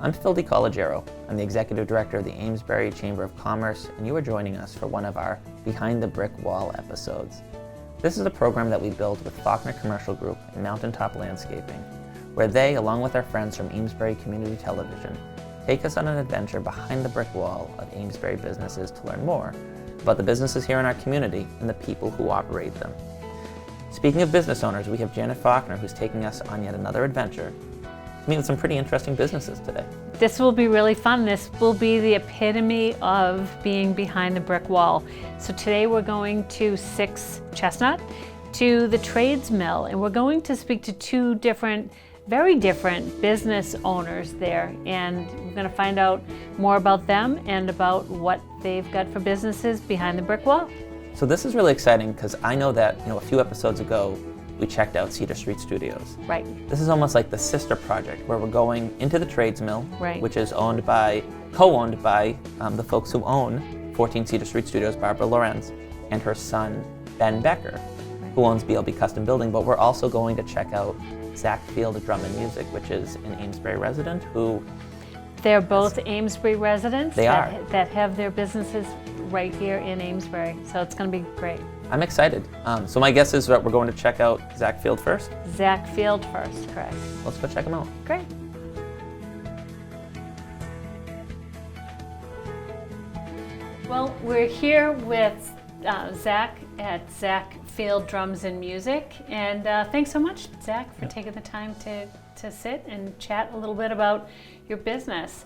I'm Phil DiCollegiero. I'm the Executive Director of the Amesbury Chamber of Commerce, and you are joining us for one of our Behind the Brick Wall episodes. This is a program that we built with Faulkner Commercial Group and Mountaintop Landscaping, where they, along with our friends from Amesbury Community Television, take us on an adventure behind the brick wall of Amesbury businesses to learn more about the businesses here in our community and the people who operate them. Speaking of business owners, we have Janet Faulkner, who's taking us on yet another adventure to meet with some pretty interesting businesses today. This will be really fun. This will be the epitome of being behind the brick wall. So today we're going to 6 Chestnut, to the Trades Mill, and we're going to speak to 2 very different business owners there, and we're going to find out more about them and about what they've got for businesses behind the brick wall. So this is really exciting because I know that a few episodes ago we checked out Cedar Street Studios. Right. This is almost like the sister project where we're going into the Trades Mill, right, which is co-owned by the folks who own 14 Cedar Street Studios, Barbara Lorenz, and her son, Ben Becker, right, who owns BLB Custom Building. But we're also going to check out Zach Field Drum and Music, which is an Amesbury resident who... They're both Amesbury residents that have their businesses right here in Amesbury, so it's going to be great. I'm excited. So my guess is that we're going to check out Zach Field first? Zach Field first, correct. Let's go check him out. Great. Well, we're here with Zach at Zach Field Drums and Music, and thanks so much, Zach, for taking the time to sit and chat a little bit about your business.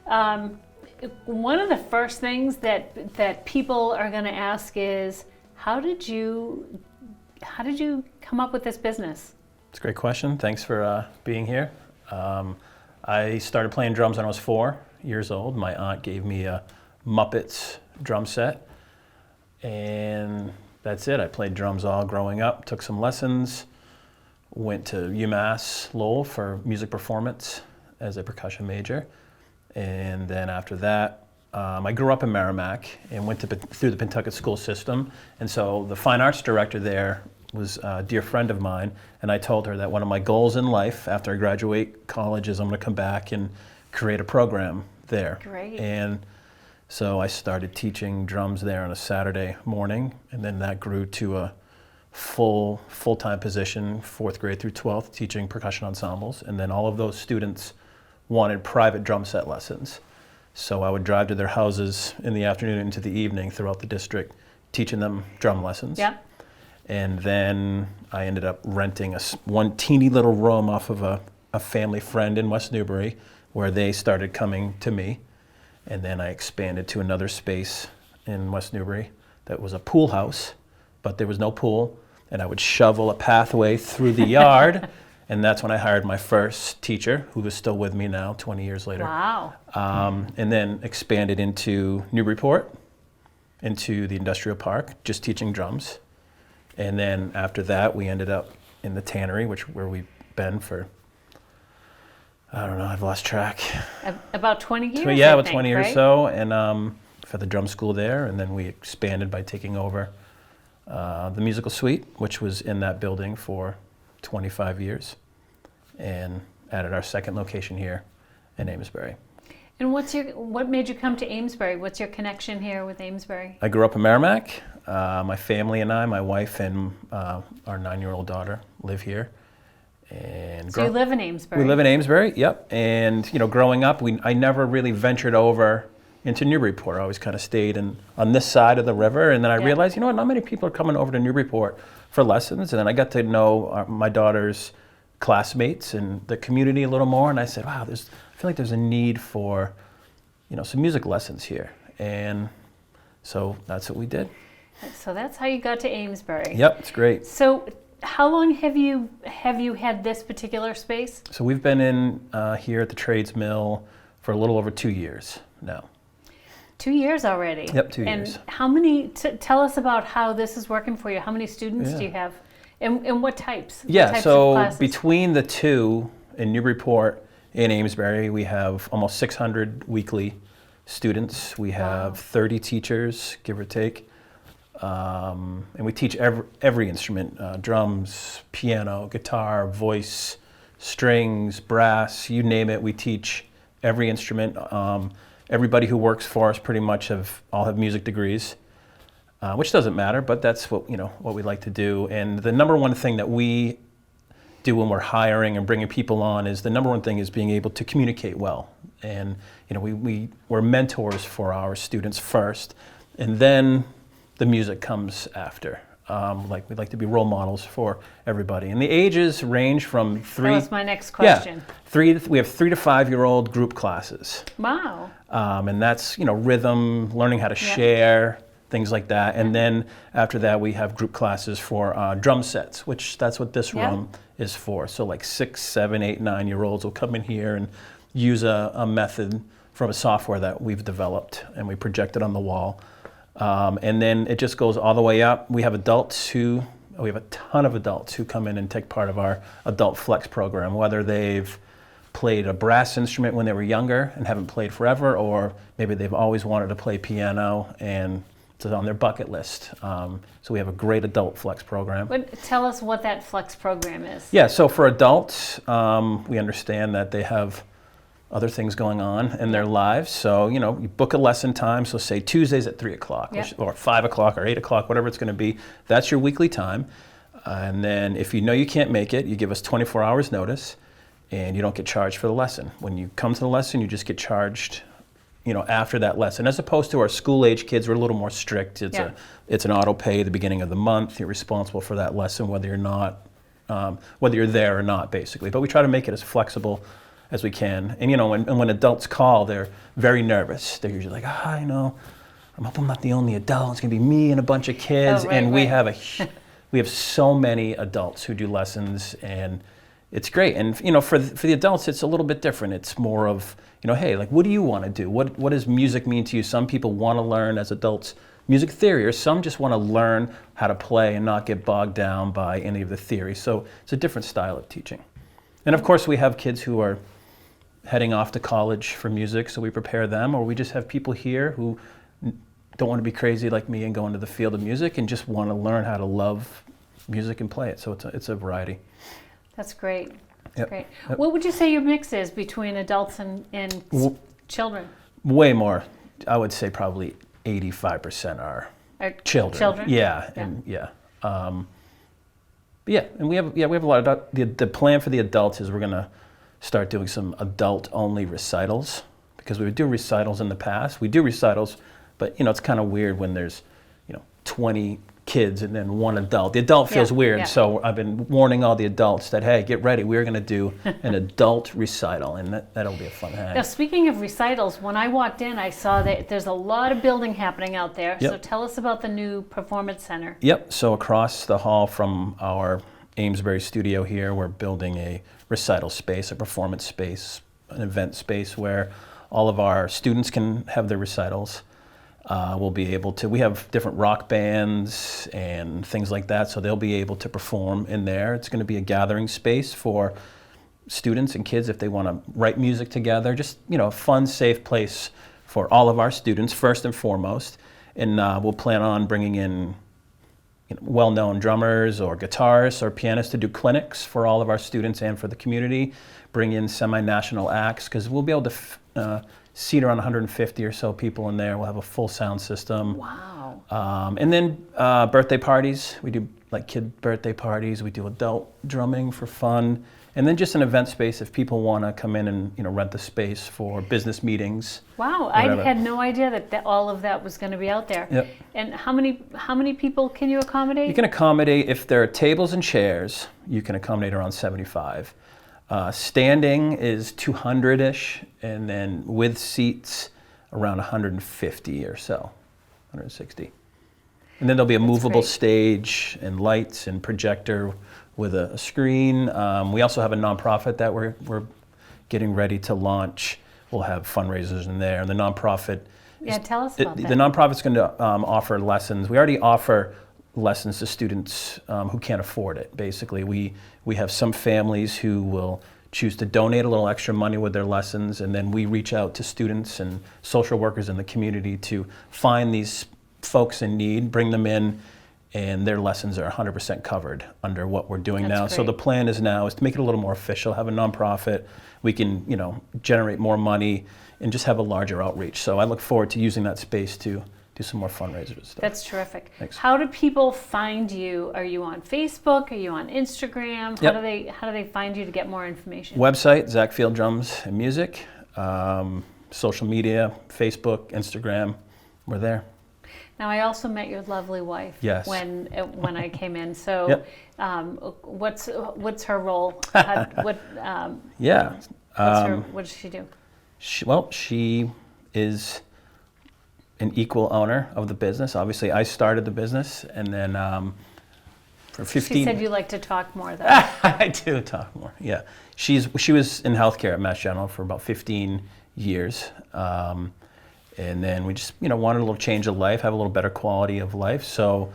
One of the first things that people are going to ask is, how did you come up with this business? It's a great question. Thanks for being here. I started playing drums when I was 4 years old. My aunt gave me a Muppets drum set, and that's it. I played drums all growing up, took some lessons, went to UMass Lowell for music performance as a percussion major, and then after that, I grew up in Merrimack and went through the Pentucket school system, and so the fine arts director there was a dear friend of mine, and I told her that one of my goals in life after I graduate college is I'm going to come back and create a program there. Great. And so I started teaching drums there on a Saturday morning, and then that grew to a full-time position, 4th grade through 12th, teaching percussion ensembles, and then all of those students wanted private drum set lessons. So I would drive to their houses in the afternoon into the evening throughout the district, teaching them drum lessons. Yeah. And then I ended up renting one teeny little room off of a family friend in West Newbury, where they started coming to me. And then I expanded to another space in West Newbury that was a pool house, but there was no pool, and I would shovel a pathway through the yard, and that's when I hired my first teacher, who is still with me now, 20 years later. Wow. And then expanded into Newburyport, into the industrial park, just teaching drums. And then after that, we ended up in the tannery, where we've been for, I don't know, I've lost track. About 20 years, Yeah, I about think, 20 right? or so, and for the drum school there, and then we expanded by taking over the musical suite, which was in that building for 25 years, and added our second location here in Amesbury. And what made you come to Amesbury? What's your connection here with Amesbury? I grew up in Merrimack. My family and I, my wife and our 9-year-old daughter, live here. And so you live in Amesbury? We live in Amesbury, yep. And growing up, I never really ventured over into Newburyport. I always kind of stayed on this side of the river, and then I realized, not many people are coming over to Newburyport for lessons. And then I got to know my daughter's classmates and the community a little more, and I said, wow, I feel like there's a need for, some music lessons here. And so that's what we did. So that's how you got to Amesbury. Yep, it's great. So how long have you had this particular space? So we've been in here at the Trades Mill for a little over 2 years now. 2 years already? Yep, 2 years. And how many, tell us about how this is working for you. How many students do you have? And what types? Yeah, what types so of classes? Between the two in Newburyport and Amesbury, we have almost 600 weekly students. We have 30 teachers, give or take. And we teach every instrument, drums, piano, guitar, voice, strings, brass, you name it, we teach every instrument. Everybody who works for us pretty much all have music degrees, which doesn't matter, but that's what we like to do. And the number one thing that we do when we're hiring and bringing people on is the number one thing is being able to communicate well. And we're mentors for our students first, and then the music comes after. We'd like to be role models for everybody. And the ages range from 3. That was my next question. Yeah, we have 3 to 5-year-old group classes. Wow. And that's rhythm, learning how to share, things like that. And then after that, we have group classes for drum sets, which that's what this room is for. So like 6, 7, 8, 9-year-olds will come in here and use a method from a software that we've developed, and we project it on the wall. And then it just goes all the way up. We have a ton of adults who come in and take part of our Adult Flex program, whether they've played a brass instrument when they were younger and haven't played forever, or maybe they've always wanted to play piano and it's on their bucket list. So we have a great Adult Flex program. But tell us what that Flex program is. Yeah, so for adults, we understand that they have other things going on in their lives. So, you book a lesson time. So say Tuesdays at 3 o'clock or 5 o'clock or 8 o'clock, whatever it's going to be. That's your weekly time. And then if you know you can't make it, you give us 24 hours notice and you don't get charged for the lesson. When you come to the lesson, you just get charged, after that lesson. As opposed to our school age kids, we're a little more strict. It's an auto pay at the beginning of the month. You're responsible for that lesson, whether you're there or not, basically. But we try to make it as flexible as we can. And when adults call, they're very nervous. They're usually like, I hope I'm not the only adult. It's gonna be me and a bunch of kids. We have so many adults who do lessons, and it's great. And for the adults, it's a little bit different. It's more of, hey, like, what do you want to do? What does music mean to you? Some people want to learn as adults music theory, or some just want to learn how to play and not get bogged down by any of the theory. So it's a different style of teaching. And of course, we have kids who are heading off to college for music, so we prepare them, or we just have people here who don't want to be crazy like me and go into the field of music and just want to learn how to love music and play it. So it's a variety. That's great. Yep. Great. Yep. What would you say your mix is between adults and children? Way more. I would say probably 85% are children. Yeah. And and we have a lot of the plan for the adults is we're going to start doing some adult-only recitals, because we would do recitals in the past. We do recitals, but it's kind of weird when there's 20 kids and then one adult. The adult feels weird, so I've been warning all the adults that, hey, get ready, we're going to do an adult recital, and that'll be a fun hang. Now, speaking of recitals, when I walked in, I saw that there's a lot of building happening out there. Yep. So tell us about the new Performance Center. Yep, so across the hall from our Amesbury studio here, we're building a recital space, a performance space, an event space where all of our students can have their recitals. We'll be able to, we have different rock bands and things like that, so they'll be able to perform in there. It's going to be a gathering space for students and kids if they want to write music together. Just, a fun, safe place for all of our students, first and foremost. And we'll plan on bringing in well-known drummers or guitarists or pianists to do clinics for all of our students and for the community. Bring in semi-national acts, because we'll be able to seat around 150 or so people in there. We'll have a full sound system. Wow. And then birthday parties. We do like kid birthday parties. We do adult drumming for fun. And then just an event space if people want to come in and rent the space for business meetings. Wow, I had no idea that all of that was going to be out there. Yep. And how many people can you accommodate? You can accommodate, if there are tables and chairs, you can accommodate around 75. Standing is 200-ish, and then with seats around 150 or so, 160. And then there'll be a movable stage and lights and projector with a screen. We also have a nonprofit that we're getting ready to launch. We'll have fundraisers in there. And the nonprofit, tell us about that. The nonprofit's going to offer lessons. We already offer lessons to students who can't afford it. Basically, we have some families who will choose to donate a little extra money with their lessons, and then we reach out to students and social workers in the community to find these folks in need, bring them in, and their lessons are 100% covered under what we're doing That's now. So the great. plan is to make it a little more official, have a nonprofit. We can, generate more money and just have a larger outreach. So I look forward to using that space to do some more fundraisers and stuff. That's terrific. Thanks. How do people find you? Are you on Facebook? Are you on Instagram? Yep. How do they find you to get more information? Website, Zach Field Drums and Music. Social media, Facebook, Instagram, we're there. Now, I also met your lovely wife. Yes. When I came in. So, Yep. What's her role? Yeah. What does she do? She is an equal owner of the business. Obviously, I started the business, and then for 15. She said you like to talk more, though. I do talk more. Yeah, she was in healthcare at Mass General for about 15 years, and then we just wanted a little change of life, have a little better quality of life. So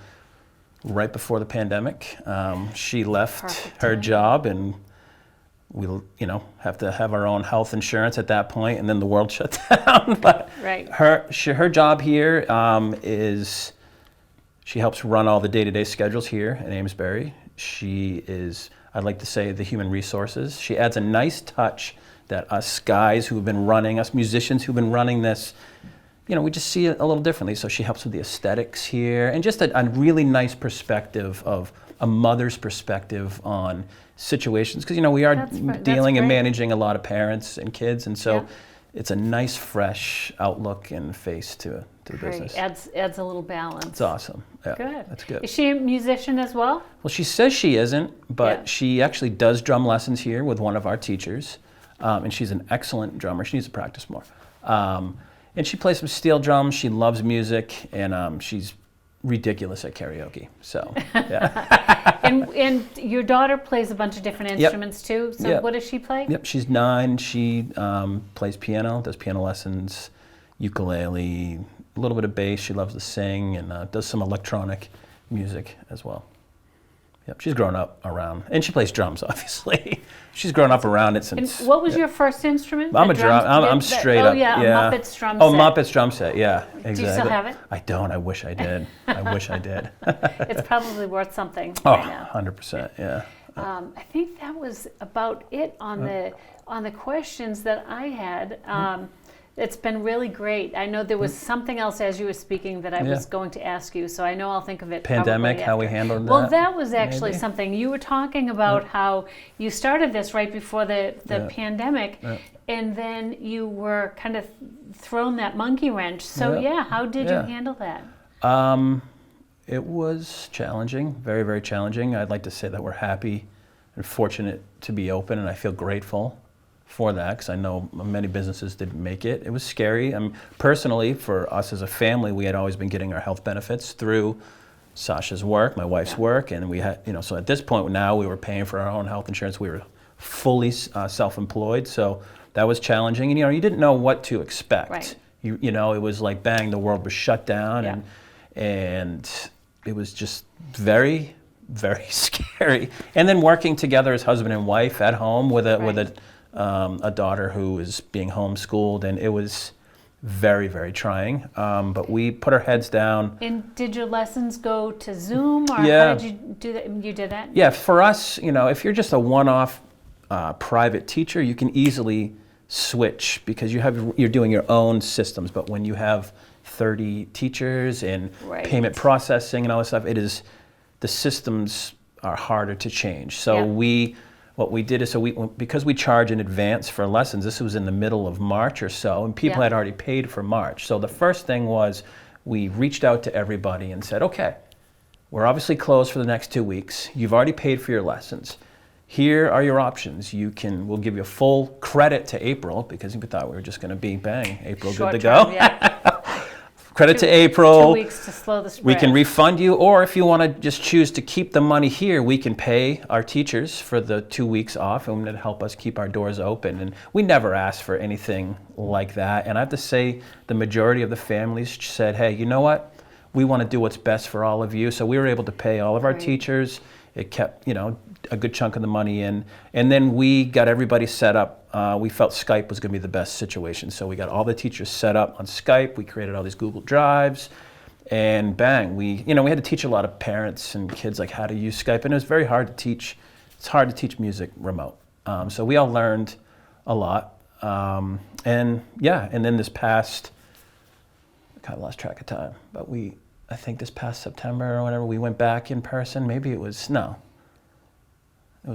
right before the pandemic, she left Perfect her timing. job, and we have to have our own health insurance at that point, and then the world shut down. But Right. her job here is she helps run all the day-to-day schedules here in Amesbury. She is, I'd like to say, the human resources. She adds a nice touch that us guys who've been running, us musicians who've been running this, we just see it a little differently. So she helps with the aesthetics here, and just a really nice perspective of a mother's perspective on situations, because we are That's dealing and great. managing a lot of parents and kids, and so Yeah. it's a nice, fresh outlook and face to the Great. business. Adds a little balance. It's awesome. Yeah, Good. that's good. Is she a musician as well? Well, she says she isn't, but Yeah. she actually does drum lessons here with one of our teachers, and she's an excellent drummer. She needs to practice more. And she plays some steel drums. She loves music, and she's ridiculous at karaoke. So, yeah. And your daughter plays a bunch of different instruments too. So Yep. what does she play? Yep, she's 9. She plays piano, does piano lessons, ukulele, a little bit of bass. She loves to sing, and does some electronic music as well. Yep, she's grown up around, and she plays drums, obviously. She's grown up around it And since. what was your first instrument? I'm The a drum. drums? I'm The- straight oh, up. yeah, yeah. a Muppets drum Oh, set. Muppets drum set. Yeah, exactly. Do you still have it? I don't. I wish I did. I wish I did. It's probably worth something Oh, right now. 100%. Yeah. I think that was about it on the questions that I had. It's been really great. I know there was something else as you were speaking that I Yeah. was going to ask you, so I know I'll think of it. Pandemic, probably how we after. handled Well, that. that was actually maybe? something you were talking about. How you started this right before the Yeah. pandemic, Yeah. and then you were kind of thrown that monkey wrench. So Yeah. how did Yeah. you handle that? It was challenging, very, very challenging. I'd like to say that we're happy and fortunate to be open, and I feel grateful for that, because I know many businesses didn't make it. It was scary. Personally, for us as a family, we had always been getting our health benefits through Sasha's work, my wife's work, and we had, so at this point now we were paying for our own health insurance. We were fully self-employed, so that was challenging. And you didn't know what to expect. Right. It was like bang, the world was shut down, Yeah. and it was just very, very scary. And then working together as husband and wife at home with a daughter who was being homeschooled, and it was very, very trying. But we put our heads down. And did your lessons go to Zoom, or Yeah. how did you do that? You did that? Yeah, for us, if you're just a one-off private teacher, you can easily switch because you're doing your own systems. But when you have 30 teachers and Right. payment processing and all this stuff, the systems are harder to change. So Yeah. what we did is, because we charge in advance for lessons, this was in the middle of March or so, and people Yeah. had already paid for March. So the first thing was we reached out to everybody and said, okay, we're obviously closed for the next 2 weeks. You've already paid for your lessons. Here are your options. We'll give you full credit to April, because we thought we were just going to be, bang, April, Short good to term, go. Yeah. Credit to 2 April. weeks to slow the spread. We can refund you, or if you want to just choose to keep the money here, we can pay our teachers for the 2 weeks off, and it'll help us keep our doors open. And we never asked for anything like that. And I have to say, the majority of the families said, hey, you know what? We want to do what's best for all of you. So we were able to pay all of our Right. teachers. It kept, a good chunk of the money in. And then we got everybody set up. We felt Skype was going to be the best situation. So we got all the teachers set up on Skype. We created all these Google Drives. And bang, we had to teach a lot of parents and kids like how to use Skype, and it was very hard to teach. It's hard to teach music remote. So we all learned a lot. And then this past, I kind of lost track of time, but I think this past September or whenever we went back in person, maybe it was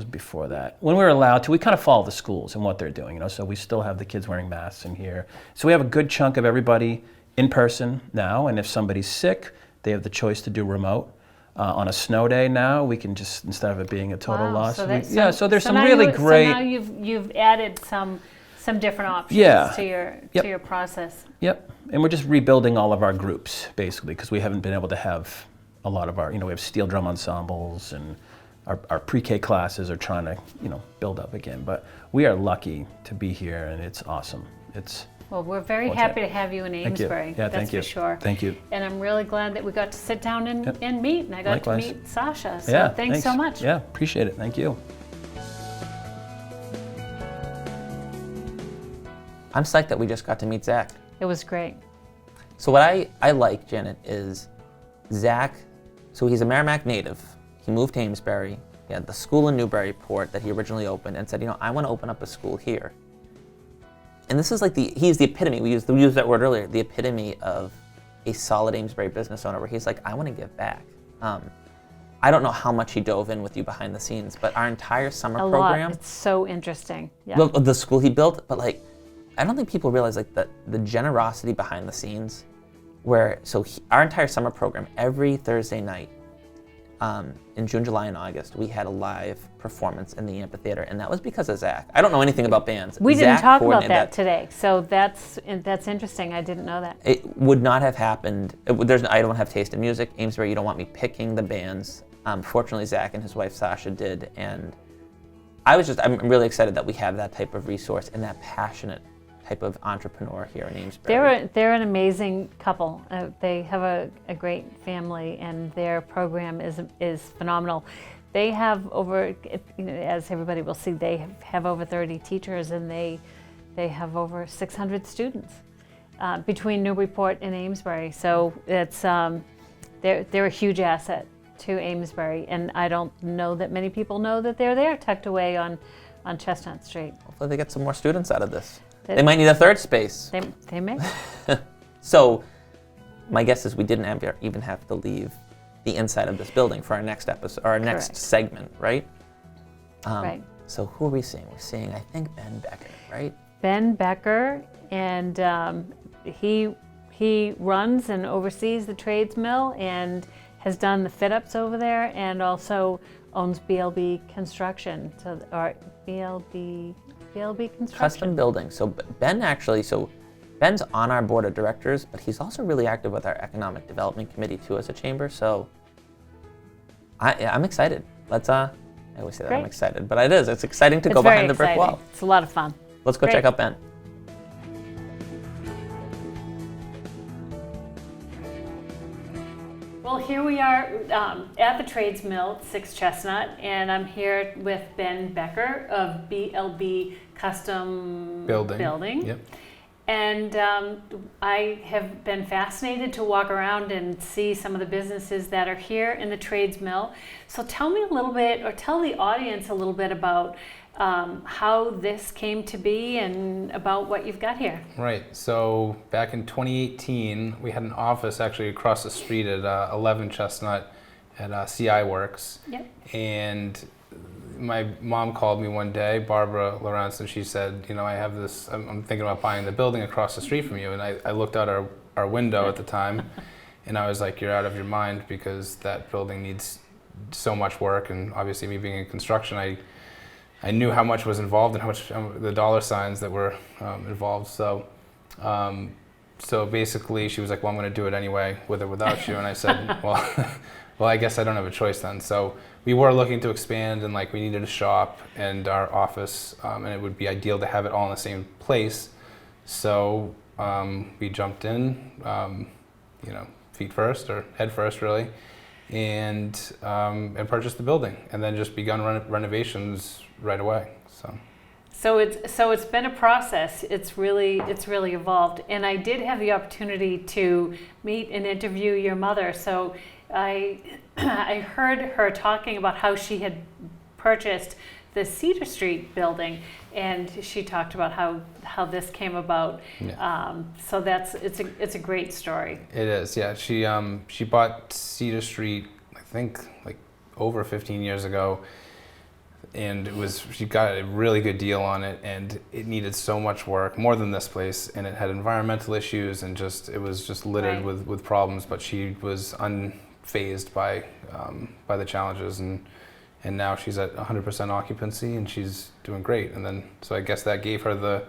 before that. When we were allowed to, we kind of follow the schools and what they're doing, so we still have the kids wearing masks in here. So we have a good chunk of everybody in person now, and if somebody's sick, they have the choice to do remote. On a snow day now, we can just, instead of it being a total loss. So there's some really great. So now you've added some different options to your process. Yep, and we're just rebuilding all of our groups basically because we haven't been able to have a lot of our, we have steel drum ensembles and our pre-K classes are trying to, build up again. But we are lucky to be here, and it's awesome. Well, we're very happy to have you in Amesbury. Yeah, thank you. That's for sure. Thank you. And I'm really glad that we got to sit down and meet, and I got Likewise. to meet Sasha. So thanks so much. Yeah, appreciate it. Thank you. I'm psyched that we just got to meet Zach. It was great. So what I like, Janet, is Zach, so he's a Merrimack native. He moved to Amesbury. He had the school in Newburyport that he originally opened and said, I want to open up a school here. And this is he's the epitome, we used that word earlier, the epitome of a solid Amesbury business owner where he's like, I want to give back. I don't know how much he dove in with you behind the scenes, but our entire summer program. A lot. It's so interesting. Yeah. The school he built, but I don't think people realize the generosity behind the scenes our entire summer program, every Thursday night, in June, July, and August, we had a live performance in the amphitheater, and that was because of Zach. I don't know anything about bands. We didn't Zach talk about that coordinated today, so that's interesting. I didn't know that. It would not have happened. I don't have taste in music. Amesbury, you don't want me picking the bands. Fortunately, Zach and his wife Sasha did, and I'm really excited that we have that type of resource and that passionate type of entrepreneur here in Amesbury. They're an amazing couple. They have a great family, and their program is phenomenal. They have over, as everybody will see, they have over 30 teachers, and they have over 600 students between Newburyport and Amesbury. So it's they're a huge asset to Amesbury, and I don't know that many people know that they're there, tucked away on Chestnut Street. Hopefully they get some more students out of this. They might need a third space. They may. So my guess is we didn't even have to leave the inside of this building for our next episode, or our next segment, right? Right. So who are we seeing? We're seeing, I think, Ben Becker, right? Ben Becker, and he runs and oversees the trades mill and has done the fit-ups over there, and also owns BLB Construction, or BLB Construction. Custom building. So Ben's on our board of directors, but he's also really active with our economic development committee too as a chamber. So I'm excited. I always say that I'm excited, but it's exciting to go behind the brick wall. It's a lot of fun. Let's go check out Ben. Well, here we are at the Trades Mill, 6 Chestnut, and I'm here with Ben Becker of BLB Custom Building. Yep. And I have been fascinated to walk around and see some of the businesses that are here in the Trades Mill. So tell me a little bit, or tell the audience a little bit about how this came to be and about what you've got here. Right. So back in 2018, we had an office actually across the street at 11 Chestnut at CI Works. Yep. And my mom called me one day, Barbara Lawrence, and she said, I have this, I'm thinking about buying the building across the street from you. And I looked out our window at the time, and I was like, you're out of your mind, because that building needs so much work. And obviously, me being in construction, I knew how much was involved and how much the dollar signs that were involved. So basically, she was like, well, I'm going to do it anyway, with or without you. And I said, well, I guess I don't have a choice then. So we were looking to expand, and we needed a shop and our office, and it would be ideal to have it all in the same place. So we jumped in, feet first, or head first, really, and purchased the building, and then just begun renovations right away. it's been a process. It's really evolved. And I did have the opportunity to meet and interview your mother. So I heard her talking about how she had purchased the Cedar Street building, and she talked about how this came about. Yeah. So it's a great story. It is, yeah. She bought Cedar Street, I think, like over 15 years ago, and she got a really good deal on it, and it needed so much work, more than this place, and it had environmental issues, and it was just littered Right. with problems. But she was unfazed by the challenges, and now she's at 100% occupancy, and she's doing great. And then, so I guess that gave her the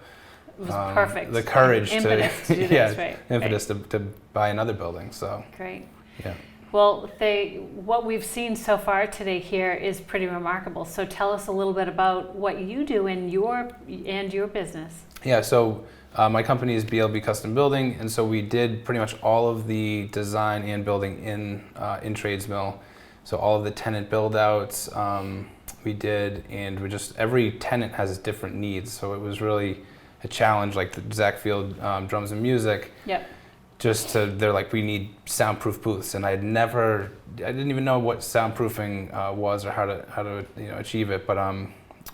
It was perfect. the courage impetus to do this, yeah, right? impetus to buy another building. So Great. yeah. Well, what we've seen so far today here is pretty remarkable. So tell us a little bit about what you do in your business. Yeah, so my company is BLB Custom Building, and so we did pretty much all of the design and building in Tradesmill. So all of the tenant build-outs we did, and every tenant has different needs. So it was really a challenge, like the Zach Field Drums and Music. Yep. They're like, we need soundproof booths, and I didn't even know what soundproofing was or how to achieve it. But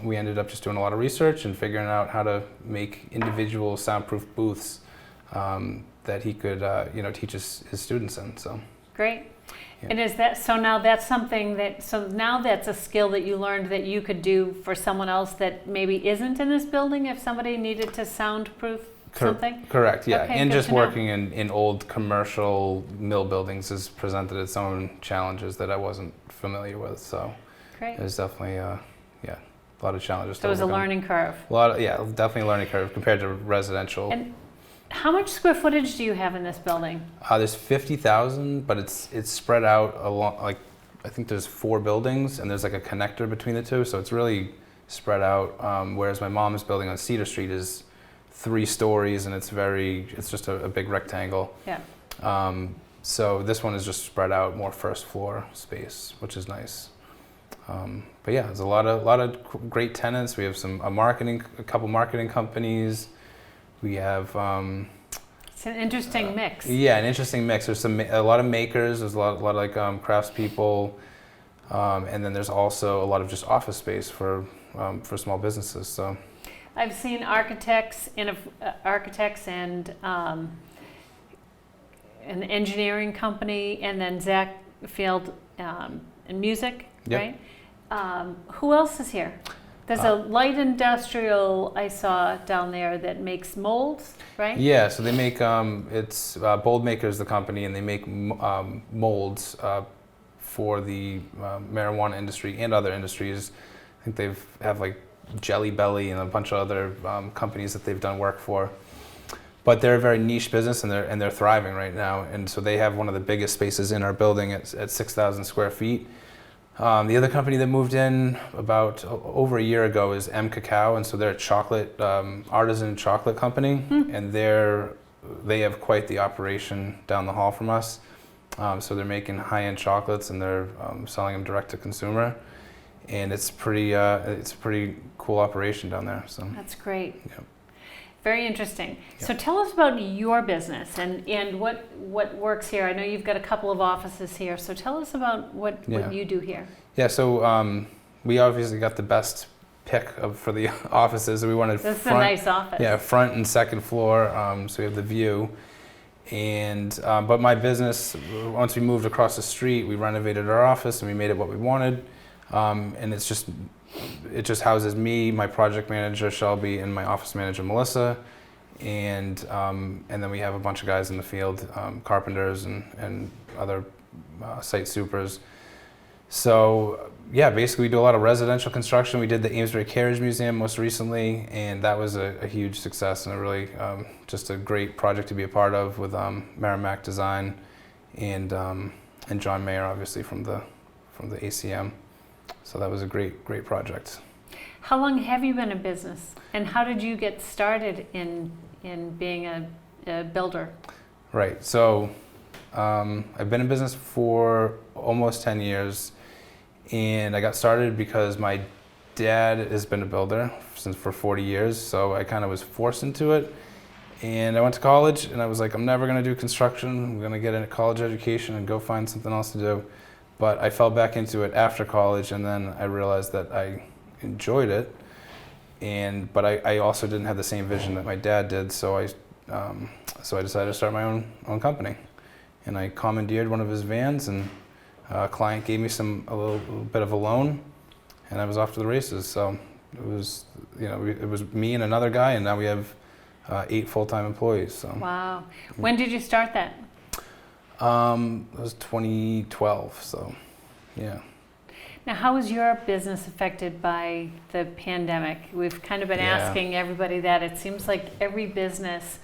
we ended up just doing a lot of research and figuring out how to make individual soundproof booths that he could teach his students in. So Great. Yeah. And is that so? Now that's now that's a skill that you learned that you could do for someone else that maybe isn't in this building. If somebody needed to soundproof something. Correct. Yeah, Okay, and good just to know. working in old commercial mill buildings has presented its own challenges that I wasn't familiar with. So Great. it was definitely a lot of challenges. So it was a learning curve. Definitely a learning curve compared to residential. And how much square footage do you have in this building? There's 50,000, but it's spread out along, like, I think there's 4 buildings, and there's like a connector between the two, so it's really spread out. Whereas my mom's building on Cedar Street is 3 stories, and it's just a big rectangle. Yeah. So this one is just spread out, more first floor space, which is nice. But yeah, there's a lot of great tenants. We have a couple marketing companies. We have It's an interesting mix. an interesting mix. There's a lot of makers. There's a lot of like craftspeople, and then there's also a lot of just office space for small businesses. So I've seen architects and an engineering company, and then Zach Field and music, Yep. right? Who else is here? There's a light industrial I saw down there that makes molds, right? yeah, so they make it's Bold Makers, the company, and they make molds for the marijuana industry and other industries. I think they have like Jelly Belly and a bunch of other companies that they've done work for. But they're a very niche business, and they're thriving right now. And so they have one of the biggest spaces in our building at 6,000 square feet. The other company that moved in about over a year ago is M Cacao, and so they're a chocolate artisan chocolate company, and they have quite the operation down the hall from us. So they're making high-end chocolates, and they're selling them direct to consumer, and it's a pretty cool operation down there. So That's great. yeah. Very interesting. Yeah. So tell us about your business and what works here. I know you've got a couple of offices here, so tell us about what you do here. Yeah, so we obviously got the best pick for the offices. We wanted This is a nice office. Yeah, front and second floor, so we have the view. And but my business, once we moved across the street, we renovated our office and we made it what we wanted. And it just houses me, my project manager Shelby, and my office manager Melissa, and then we have a bunch of guys in the field, carpenters and other site supers. So yeah, basically we do a lot of residential construction. We did the Amesbury Carriage Museum most recently, and that was a huge success and a really just a great project to be a part of with Merrimack Design and John Mayer, obviously from the ACM. So that was a great project. How long have you been in business, and how did you get started in being a builder? Right. So I've been in business for almost 10 years, and I got started because my dad has been a builder for 40 years, so I kind of was forced into it. And I went to college, and I was like, I'm never going to do construction. I'm going to get a college education and go find something else to do. But I fell back into it after college, and then I realized that I enjoyed it. But I also didn't have the same vision that my dad did, so I decided to start my own company. And I commandeered one of his vans, and a client gave me a little bit of a loan, and I was off to the races. So it was me and another guy, and now we have 8 full-time employees. So. Wow. When did you start that? It was 2012, so yeah. Now, how was your business affected by the pandemic? We've kind of been asking everybody that. It seems like every business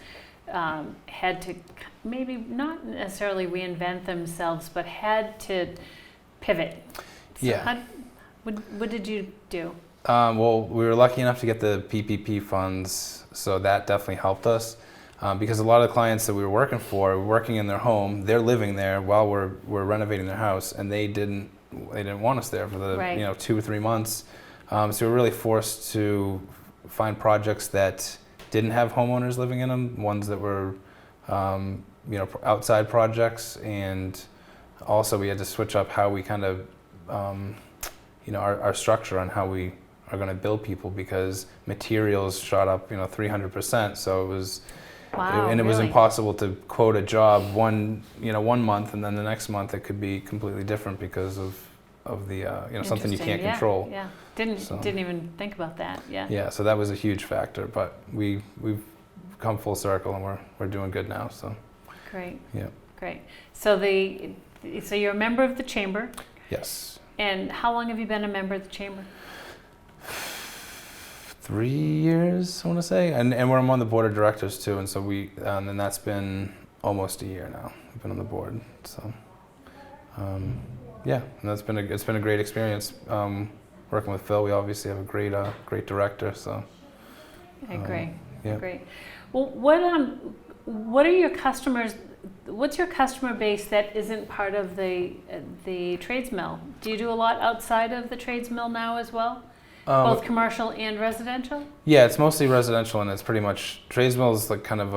had to maybe not necessarily reinvent themselves, but had to pivot. So what did you do? Well, we were lucky enough to get the PPP funds, so that definitely helped us. Because a lot of the clients that we were working for were working in their home, they're living there while we're renovating their house, and they didn't want us there for the 2 or 3 months. So we were really forced to find projects that didn't have homeowners living in them, ones that were outside projects, and also we had to switch up how we kind of our structure on how we are going to bill people, because materials shot up 300%. So it was. Wow, and it was impossible to quote a job one month, and then the next month it could be completely different because of the something you can't control. Yeah, didn't even think about that. Yeah. Yeah, so that was a huge factor, but we've come full circle, and we're doing good now. So. Great. Yeah. Great. So you're a member of the chamber. Yes. And how long have you been a member of the chamber? 3 years, I want to say, and I'm on the board of directors too, and so and that's been almost a year now. I've been on the board, so and it's been a great experience working with Phil. We obviously have a great director, so. I agree. Yeah. Great. Well, what are your customers? What's your customer base that isn't part of the trades mill? Do you do a lot outside of the trades mill now as well? Both commercial and residential? Yeah, it's mostly residential, and it's pretty much trades mill is like kind of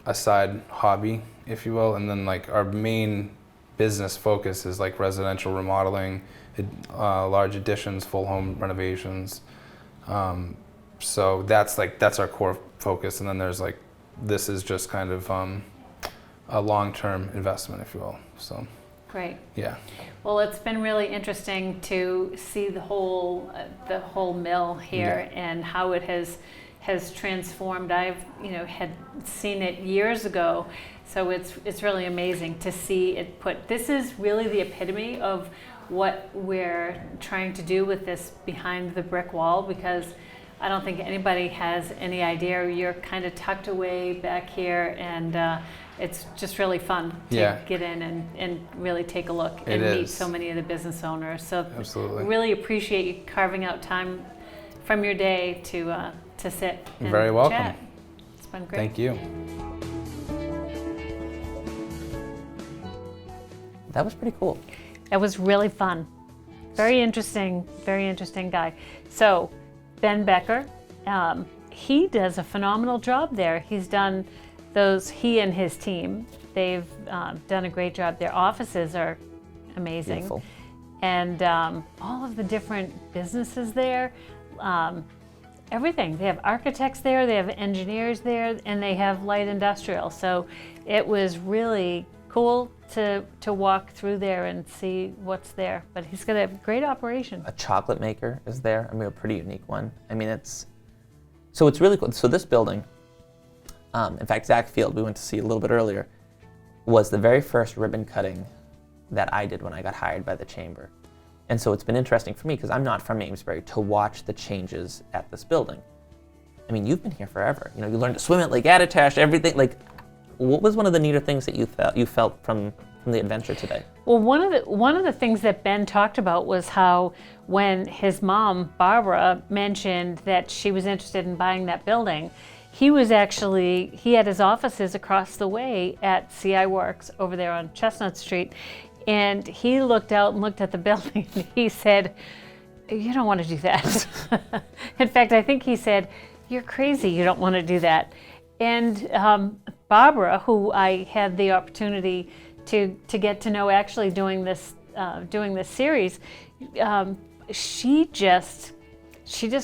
a side hobby, if you will, and then like our main business focus is like residential remodeling, large additions, full home renovations. So that's our core focus, and then there's like this is just kind of a long-term investment, if you will. So. Great. Yeah. Well, it's been really interesting to see the whole mill here and how it has transformed. I've had seen it years ago, so it's really amazing to see it put. This is really the epitome of what we're trying to do with this behind the brick wall, because I don't think anybody has any idea. You're kind of tucked away back here, and it's just really fun to get in and really take a look and meet so many of the business owners. So absolutely, really appreciate you carving out time from your day to sit and very welcome. chat. It's been great. Thank you. That was pretty cool. That was really fun. Very interesting guy. So Ben Becker, he does a phenomenal job there. He's done he and his team, they've done a great job. Their offices are amazing. Beautiful. And all of the different businesses there, everything. They have architects there, they have engineers there, and they have light industrial. So it was really cool to walk through there and see what's there. But he's got a great operation. A chocolate maker is there. I mean, a pretty unique one. I mean, it's really cool. So this building, in fact, Zach Field, we went to see a little bit earlier, was the very first ribbon cutting that I did when I got hired by the chamber. And so it's been interesting for me, because I'm not from Amesbury, to watch the changes at this building. I mean, you've been here forever. You learned to swim at Lake Attitash, everything. Like, what was one of the neater things that you felt from the adventure today? Well, one of the things that Ben talked about was how when his mom, Barbara, mentioned that she was interested in buying that building, he had his offices across the way at CI Works over there on Chestnut Street, and he looked out and looked at the building and he said, you don't want to do that. In fact, I think he said, you're crazy, you don't want to do that. And Barbara, who I had the opportunity to get to know actually doing this series, she just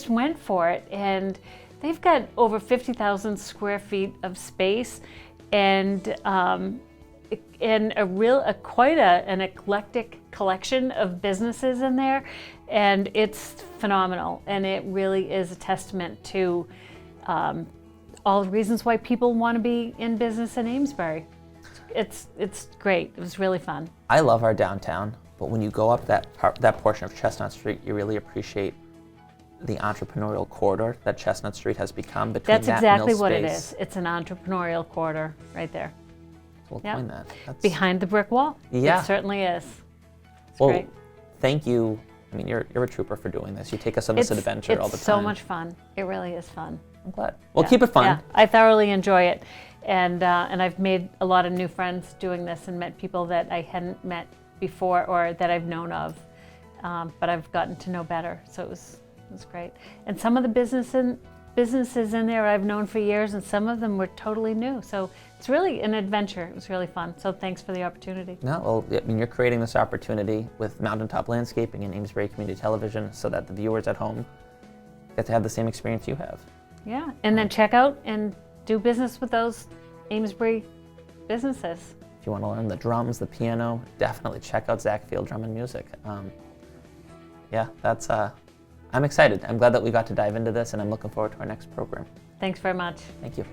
went for it. And they've got over 50,000 square feet of space, and quite an eclectic collection of businesses in there, and it's phenomenal. And it really is a testament to all the reasons why people want to be in business in Amesbury. It's great. It was really fun. I love our downtown, but when you go up that portion of Chestnut Street, you really appreciate the entrepreneurial corridor that Chestnut Street has become between That's that exactly mill what it space. is. It's an entrepreneurial corridor right there. We'll Yep. coin that. That's, Behind the brick wall. Yeah. It certainly is. It's well, great. thank you. I mean, you're a trooper for doing this. You take us on this adventure all the time. It's so much fun. It really is fun. I'm glad. Well, Yeah. keep it fun. Yeah, I thoroughly enjoy it, and I've made a lot of new friends doing this, and met people that I hadn't met before or that I've known of, but I've gotten to know better. So it was great. And some of the businesses in there I've known for years, and some of them were totally new. So it's really an adventure. It was really fun. So thanks for the opportunity. No, well, I mean, you're creating this opportunity with Mountaintop Landscaping and Amesbury Community Television so that the viewers at home get to have the same experience you have. Yeah, and then check out and do business with those Amesbury businesses. If you want to learn the drums, the piano, definitely check out Zach Field Drum and Music. Yeah, that's. I'm excited. I'm glad that we got to dive into this, and I'm looking forward to our next program. Thanks very much. Thank you.